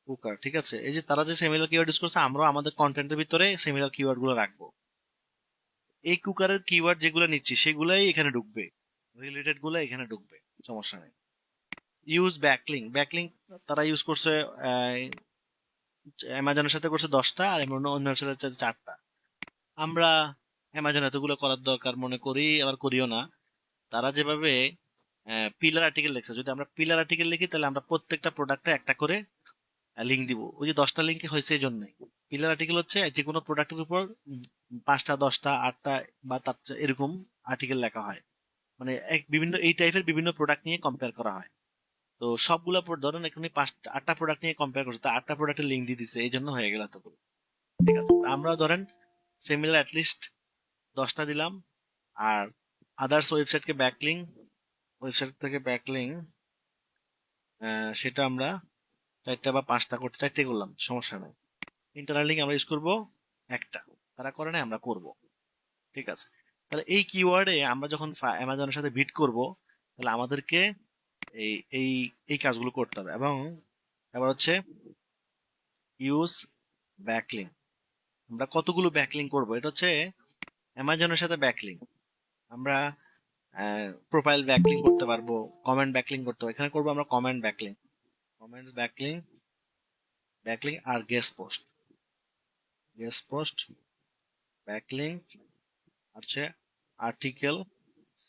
cooker. ঠিক আছে, এই যে তারা যে সিমিলার কিওয়ার্ড ইউজ করছে, আমরা আমাদের কন্টেন্টের ভিতরে সিমিলার কিওয়ার্ড গুলো রাখবো। এই কুকারের কিওয়ার্ড যেগুলো নিচ্ছি সেগুলাই এখানে ঢুকবে, রিলেটেড গুলো এখানে ঢুকবে, সমস্যা নেই। ইউজ ব্যাকলিং, ব্যাকলিং তারা ইউজ করছে অ্যামাজনের সাথে করছে 10টা, আর অন্য সাথে 4টা। আমরা অ্যামাজন এতগুলো করার দরকার মনে করি, আবার করিও না। তারা যেভাবে পিলার আর্টিকেল লিখছে, যদি আমরা পিলার আর্টিকেল লিখি তাহলে আমরা প্রত্যেকটা প্রোডাক্টে একটা করে লিঙ্ক দিব। ওই যে 10টা লিঙ্কে হয়েছে এই জন্যই। পিলার আর্টিকেল হচ্ছে যে কোনো প্রোডাক্টের উপর 5টা 10টা 8টা বা তার এরকম আর্টিকেল লেখা হয়। মানে বিভিন্ন এই টাইপের বিভিন্ন প্রোডাক্ট নিয়ে কম্পেয়ার করা হয়। তো সবগুলা ধরেন এখানে 8টা প্রোডাক্ট নিয়ে কম্পেয়ার করছে, তা 8টা প্রোডাক্টের লিঙ্ক দিয়ে দিচ্ছে, এই জন্য হয়ে গেল এতগুলো। ঠিক আছে, আমরা ধরেন সিমিলার অ্যাটলিস্ট 10টা দিলাম। আর আদার্স ওয়েবসাইটকে ব্যাকলিং, ওয়েবসাইট থেকে ব্যাকলিং সেটা আমরা 4টা বা 5টা করতে, 4টে করলাম, সমস্যা নাই। ইন্টারনাল লিঙ্ক আমরা ইউজ করবো একটা, তারা করে নাই, আমরা করব। ঠিক আছে, তাহলে এই কিওয়ার্ডে আমরা যখন অ্যামাজনের সাথে বিট করব, তাহলে আমাদেরকে এই এই এই কাজগুলো করতে হবে। এবং এবার হচ্ছে ইউজ ব্যাকলিং, আমরা কতগুলো ব্যাকলিং করব, এটা হচ্ছে অ্যামাজনের সাথে ব্যাকলিং। আমরা প্রোফাইল ব্যাকলিং করতে পারবো, কমেন্ট ব্যাকলিং করতে পারবো। এখানে করবো আমরা comment backlink, comments backlink, backlink আর guest post. Guest post, backlink, হচ্ছে আর্টিকেল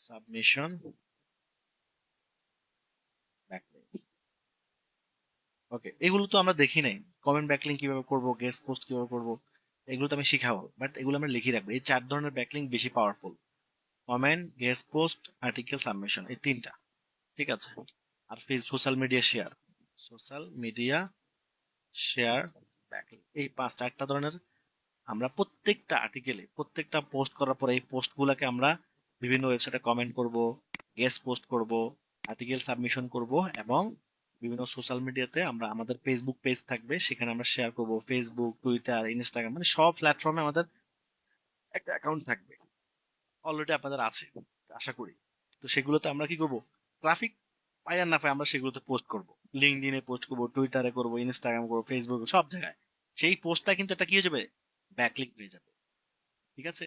সাবমিশন, ব্যাকলিঙ্ক। ওকে, এগুলো তো আমরা দেখি নাই। কমেন্ট ব্যাকলিঙ্ক কিভাবে করব, গেস্ট পোস্ট কিভাবে করব, এগুলো তো আমি শিখাবো, বাট এগুলো আমরা লিখে রাখবো। এই 4 ধরনের ব্যাকলিঙ্ক বেশি powerful: comment, guest post, article submission, এই 3টা। ঠিক আছে। আর social media share, social media share, backlink, এই 4টা ধরনের আমরা প্রত্যেকটা আর্টিকেলে, প্রত্যেকটা পোস্ট করার পরে এই পোস্ট গুলাকে আমরা বিভিন্ন ওয়েবসাইটে কমেন্ট করব, গেস্ট পোস্ট করব, আর্টিকেল সাবমিশন করব, এবং বিভিন্ন সোশ্যাল মিডিয়াতে আমরা, আমাদের ফেসবুক পেজ থাকবে, সেখানে আমরা শেয়ার করব। ফেসবুক, টুইটার, ইনস্টাগ্রাম, মানে সব প্ল্যাটফর্মে আমাদের একটা অ্যাকাউন্ট থাকবে। অলরেডি আপনাদের আছে আশা করি। তো সেগুলোতে আমরা কি করব, ট্রাফিক পাই আর না পাই, আমরা সেগুলোতে পোস্ট করব। লিঙ্কডইনে পোস্ট করব, টুইটারে করব, ইনস্টাগ্রাম করব, ফেসবুক, সব জায়গায়। সেই পোস্টটা কিন্তু একটা কি হয়ে যাবে, ব্যাকলিক হয়ে যাবে। ঠিক আছে।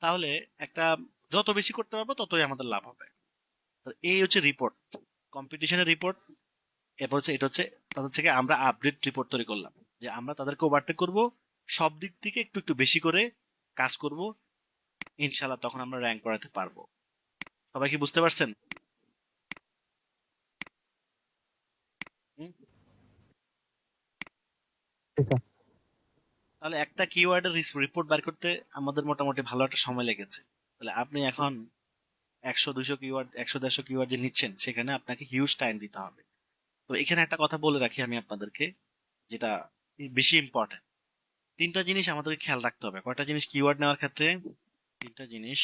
তাহলে একটা, যত বেশি করতে পারবো ততই আমাদের লাভ হবে। তো এই হচ্ছে রিপোর্ট, কম্পিটিশনের রিপোর্ট। এরপর হচ্ছে এটা হচ্ছে তাদের থেকে আমরা আপডেট রিপোর্ট তৈরি করলাম, যে আমরা তাদেরকে ওভারটেক করব, সব দিক থেকে একটু একটু বেশি করে কাজ করব, ইনশাল্লাহ তখন আমরা র্যাঙ্ক করাতে পারবো। সবাই কি বুঝতে পারছেন? হুম? তাহলে একটা কিওয়ার্ডের রিপোর্ট বার করতে আমাদের মোটামুটি ভালো একটা সময় লেগেছে। তাহলে আপনি এখন 100-200 কিওয়ার্ড, 100-150 কিওয়ার্ড যে নিচ্ছেন, সেখানে আপনাকে হিউজ টাইম দিতে হবে। তো এখানে একটা কথা বলে রাখি আমি আপনাদেরকে, যেটা বেশি ইম্পর্টেন্ট। 3টা জিনিস আমাদেরকে খেয়াল রাখতে হবে। কয়টা জিনিস কিওয়ার্ড নেওয়ার ক্ষেত্রে? 3টা জিনিস।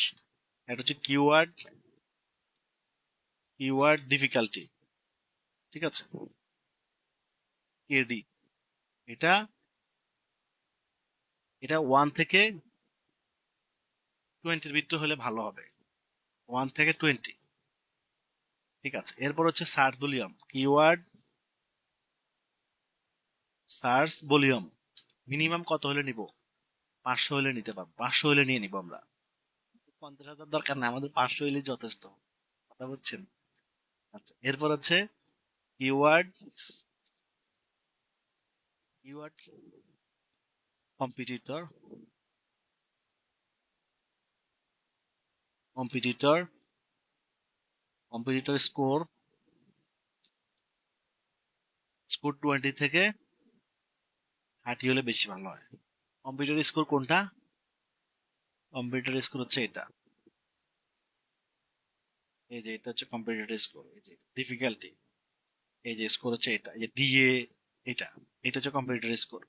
একটা হচ্ছে কিওয়ার্ড, কিওয়ার্ড ডিফিকাল্টি। ঠিক আছে, কেডি। এটা এটা 1 থেকে 20-র ভিতরে হলে ভালো হবে। 1 থেকে 20। ঠিক আছে। এরপর হচ্ছে search volume, keyword search volume minimum কত হলে নিব? 500 হলে নিতে পারবো, 500 হলে নিয়ে নিব আমরা। 50,000 দরকার না, আমাদের 500 হলেই যথেষ্ট। কথা বুঝছেন? আচ্ছা, এরপর হচ্ছে keyword, keyword competitor, competitor, competitor score, score 20 থেকে 30 হলে বেশি ভালো হয়। কম্পিউটার স্কোর কোনটা? কম্পিউটার স্কোর হচ্ছে এটা, এই যে এটা হচ্ছে কম্পিউটার স্কোর। এই যে ডিফিকাল্টি, এই যে স্কোর হচ্ছে এটা, এই যে ডিএ, এটা, এটা হচ্ছে কম্পিউটার স্কোর।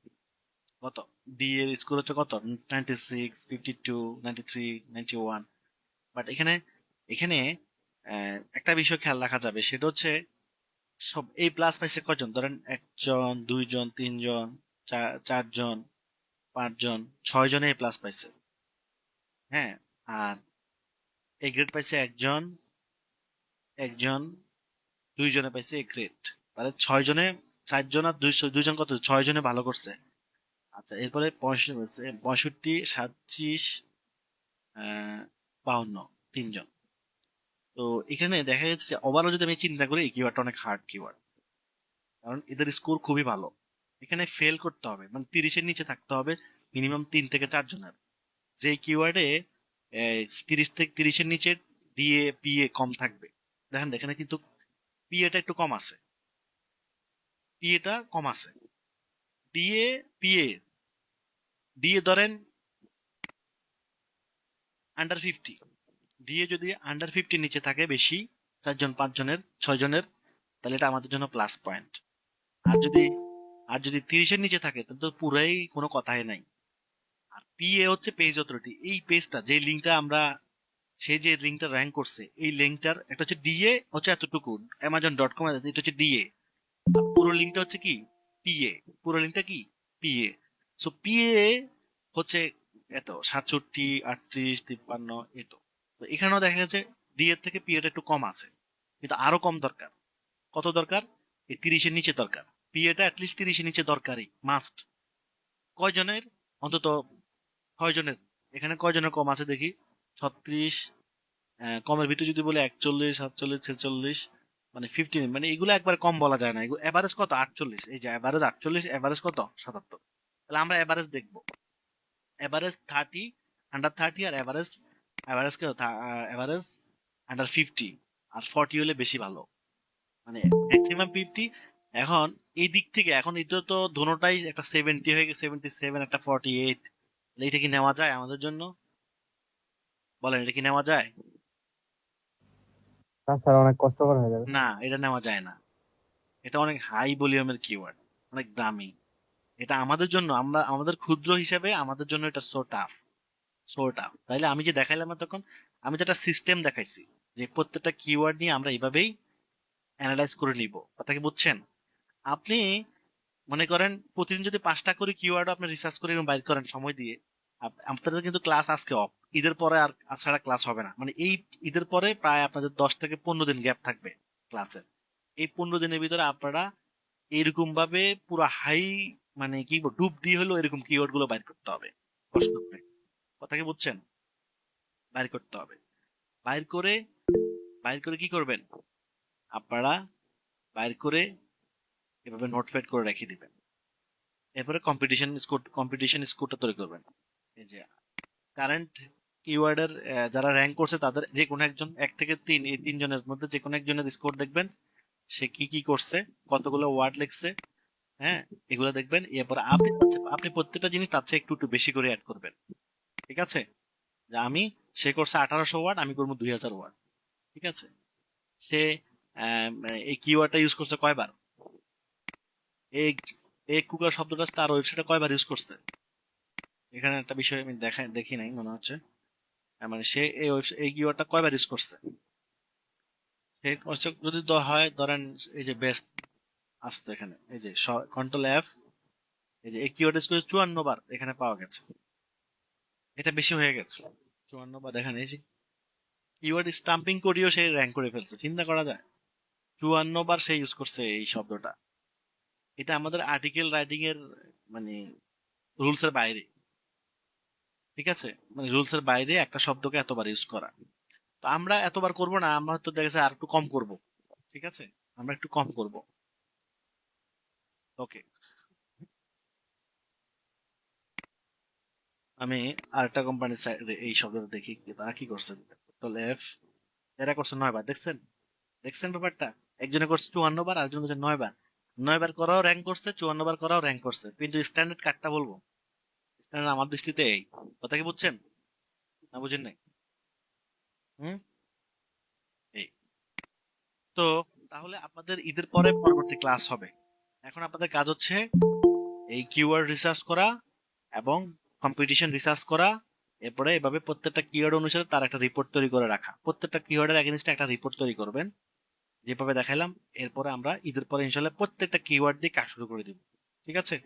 কত? ডিএ এর স্কোর হচ্ছে কত? 96, 52, 93, 91। বাট এখানে, এখানে একটা বিষয় খেয়াল রাখা যাবে, সেটা হচ্ছে সব এই প্লাস পাইছে কয়জন? ধরেন 1 জন, 2 জন, 3 জন, 4 জন, 5 জন, 6 জনে এই প্লাস পাইছে। হ্যাঁ। আর এ গ্রেড পাইছে একজন, একজন, 2 জনে পাইছে এ গ্রেড। তাহলে 6 জনে, 4 জন আর 2 জন, কত? 6 জনে ভালো করছে। আচ্ছা, এরপরে 65, 37, 52, 3 জন। তো এখানে দেখা যাচ্ছে যে ওভারঅল যদি আমি চিন্তা করি, এই কিওয়ার্ডটা অনেক হার্ড কিওয়ার্ড, কারণ এদের স্কোর খুবই ভালো। এখানে ফেল করতে হবে, মানে 30-এর নিচে থাকতে হবে মিনিমাম 3 থেকে 4 জনের। যে কিওয়ার্ডে 30-এর নিচে ডিএ পিএ কম থাকবে। দেখেন এখানে কিন্তু পিএটা একটু কম আছে, পিএটা কম আছে। ডিএ, পিএ, ডিএ ধরেন আন্ডার 50, ডিএ যদি আন্ডার 50 নিচে থাকে বেশি, 4 জন, 5 জনের, 6 জনের, তাহলে এটা আমাদের জন্য প্লাস পয়েন্ট। আর যদি, আর যদি 30-এর নিচে থাকে, তাহলে তো পুরাই কোনো কথাই নাই। আর পিএ হচ্ছে পেজ অথরিটি, এই পেজটা যে লিঙ্কটা আমরা, সে যে লিঙ্কটা র্যাঙ্ক করছে, এই লিঙ্কটার একটা হচ্ছে ডিএ হচ্ছে এতটুকু, Amazon.com, এটা হচ্ছে ডিএ। পুরো লিঙ্কটা হচ্ছে কি? পিএ। পুরো লিঙ্কটা কি? পিএ। সো পিএ হচ্ছে এত 67, 38, 53, এত। তো এখানেও দেখা গেছে ডি এর থেকে পি এর একটু কম আছে, কিন্তু আরো কম দরকার। কত দরকার? এই 30-এর নিচে দরকার। পি এটা অ্যাটলিস্ট 30-এর নিচে দরকারই, মাস্ট। কয়জনের? অন্তত 6 জনের। এখানে কয়জনের কম আছে দেখি? 36, কমের ভিতরে যদি বলে 41, 47, 46, মানে 15, মানে এগুলো একবার কম বলা যায় না। এগুলো এভারেজ কত? 48। এই যে এভারেজ 48, এভারেজ কত? 77। তাহলে আমরা এভারেজ দেখবো। এভারেজ 30, আন্ডার 30, আর এভারেজ এভারেজ এভারেজ আন্ডার 50, আর 40 হলে বেশি ভালো, মানে ম্যাক্সিমাম 50। এখন এই দিক থেকে এখন এটা তো দোনোটাই একটা 70 হয়ে গেছে, 77, একটা 48, এটা কি নেওয়া যায় আমাদের জন্য? বলেন, এটা কি নেওয়া যায়? না স্যার, অনেক কষ্টকর হয়ে যাবে। না, এটা নেওয়া যায় না। এটা অনেক হাই ভলিউমের কিওয়ার্ড, অনেক দামি। এটা আমাদের জন্য, আমরা আমাদের ক্ষুদ্র হিসাবে আমাদের জন্য এটা সো টাফ, সো টাফ। তাইলে আমি যে দেখাইলাম না তখন, আমি তো একটা সিস্টেম দেখাইছি যে প্রত্যেকটা কিওয়ার্ড নিয়ে আমরা এইভাবেই অ্যানালাইজ করে নিব। কথা কি বুঝছেন? আপনি মনে করেন প্রতিদিন যদি 5টা করে কিওয়ার্ড আপনি রিসার্চ করে এরকম বাইর করেন সময় দিয়ে, আপনাদের কিন্তু ক্লাস আজকে অফ, ঈদের পরে আর ছাড়া ক্লাস হবে না, মানে এই ঈদের পরে প্রায় আপনাদের 10 থেকে 15 দিন গ্যাপ থাকবে ক্লাসের। এই 15 দিনের ভিতরে আপনারা এরকম ভাবে পুরো হাই, মানে কি বলবো, ডুব দিয়ে হলো এরকম কিওয়ার্ড গুলো বাইর করতে হবে কষ্ট করে। কথা কি বুঝছেন? বাইর করতে হবে। বাইর করে, বাইর করে কি করবেন আপনারা? বাইর করে এভাবে নোটপ্যাড করে রেখে দিবেন। এরপরে কম্পিটিশন স্কোরটা তৈরি করবেন। এই যে কারেন্ট কিওয়ার্ডের যারা র্যাঙ্ক করছে তাদের যে কোনো একজন, 1 থেকে 3, এই 3 জনের মধ্যে যে কোনো একজনের স্কোর দেখবেন, সে কি কি করছে, কতগুলো ওয়ার্ড লিখছে, হ্যাঁ, এগুলো দেখবেন। এরপর আপনি প্রত্যেকটা জিনিস তার চেয়ে একটু একটু বেশি করে অ্যাড করবেন। ঠিক আছে? যে আমি, সে করছে 1800 ওয়ার্ড, আমি করবো 2000 ওয়ার্ড। ঠিক আছে? সে এই কিওয়ার্ডটা ইউজ করছে কয়বার, এই এই কুকার শব্দটা তার ওয়েবসাইটে কয়বার ইউজ করছে, এখানে একটা বিষয় আমি দেখি নাই মনে হচ্ছে। মানে সে এই কিওয়ার্ডটা কয়বার ইউজ করছে। সে হচ্ছে যদি হয় ধরেন, এই যে বেস্ট আছে তো এখানে, এই যে কন্ট্রোল F, এই যে এই কিওয়ার্ড ইউজ করে 54 বার এখানে পাওয়া গেছে। এটা বেশি হয়ে গেছে, 54 বার। দেখেন এই যে কিওয়ার্ড স্টাম্পিং করিও সে র্যাঙ্ক করে ফেলছে, চিন্তা করা যায়। 54 বার সে ইউজ করছে এই শব্দটা। এটা আমাদের আর্টিকেল রাইটিং এর মানে রুলস এর বাইরে। ঠিক আছে? মানে রুলস এর বাইরে একটা শব্দকে এতবার ইউজ করা। তো আমরা এতবার করব না, আমরা হয়তো দেখা যাচ্ছে আর একটু কম করব। ঠিক আছে? আমরা একটু কম করব। ওকে, আমি আরেকটা কোম্পানির এই শব্দটা দেখি তারা কি করছে। কন্ট্রোল F, এরা করছে 9 বার, দেখছেন? দেখছেন ব্যাপারটা? একজনে করছে 54 বার, আরেকজন করছে 9 বার। 9 বার করাও র্যাঙ্ক করছে, 54 বার করাও র্যাঙ্ক করছে, কিন্তু স্ট্যান্ডার্ড কার্ডটা বলবো, স্ট্যান্ডার্ড আমার দৃষ্টিতে এই। কথা কি বুঝছেন না বুঝেন নাই? হুম, এই তো। তাহলে আপনাদের ঈদের পরে পরবর্তী ক্লাস হবে। এখন আপনাদের কাজ হচ্ছে এই কিওয়ার্ড রিসার্চ করা এবং কম্পিটিশন রিসার্চ করা। এরপরে এভাবে প্রত্যেকটা কিওয়ার্ড অনুসারে তার একটা রিপোর্ট তৈরি করে রাখা, প্রত্যেকটা কিওয়ার্ডের এগেইনস্টে একটা রিপোর্ট তৈরি করবেন, যেভাবে দেখাইলাম। এরপরে আমরা ঈদের পরে ইনশাল্লাহ প্রত্যেকটা কিওয়ার্ড দিয়ে কাজ শুরু করে দিব। ঠিক আছে?